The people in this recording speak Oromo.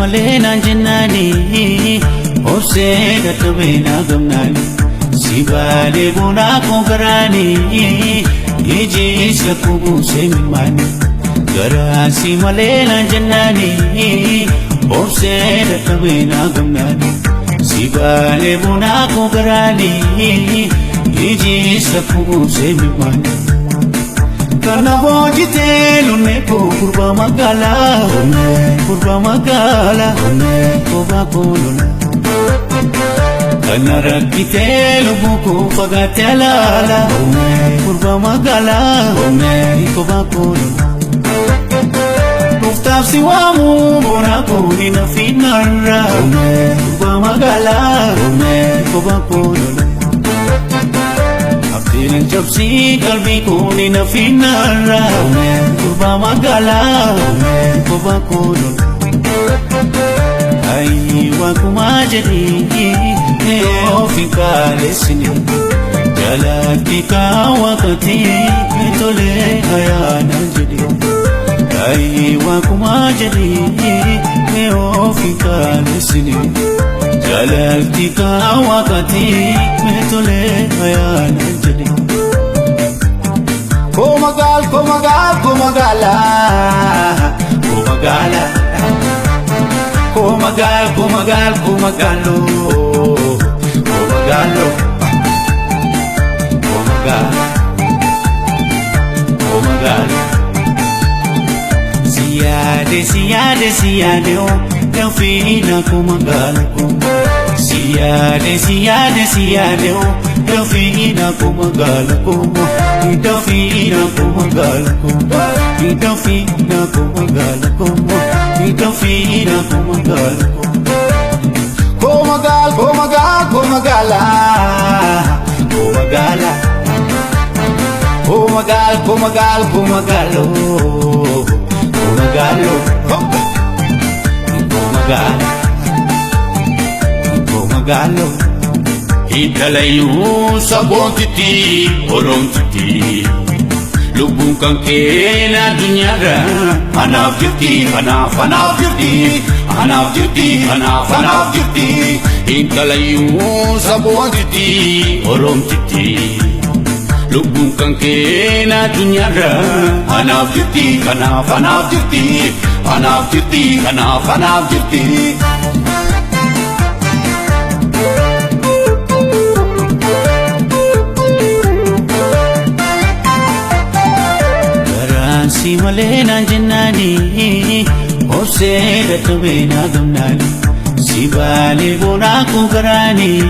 malena jennani obseda tobena gamnani sibale bona konkarani ijis lakubu semimani garasi malena jennani obseda tobena gamnani sibale bona konkarani ijis lakubu semimani Kana bojite lunne ko purba magala koba kolona Kana rakite lubu ko fagatela purba magala koba kolona Muftaf siwamu bona ko nina finara purba magala koba kolona Abdin jabsi kalbi ko nina finara Kurba magala Kuba kolon Ay wakumajadi Neo fikale sini Jalati ka wakati Tole ayana jadi Ay wakumajadi Neo fikale sini Jalati ka wakati Tole ayana jadi Komagala Komagalo Siyade oh Delfina Komagalo Siyade oh Delfina Komagalo Delfina Komagalo Delfina Komagalo Delfina Komagalo Komagalo Hidalayu sabon titi orong titi Lubung kangkena dunyara Hanaf duty Hidalayu sabon titi orong titi Lubung kangkena dunyara Hanaf duty Si malena jennani obseda tobena gamnani sibale bona konkarani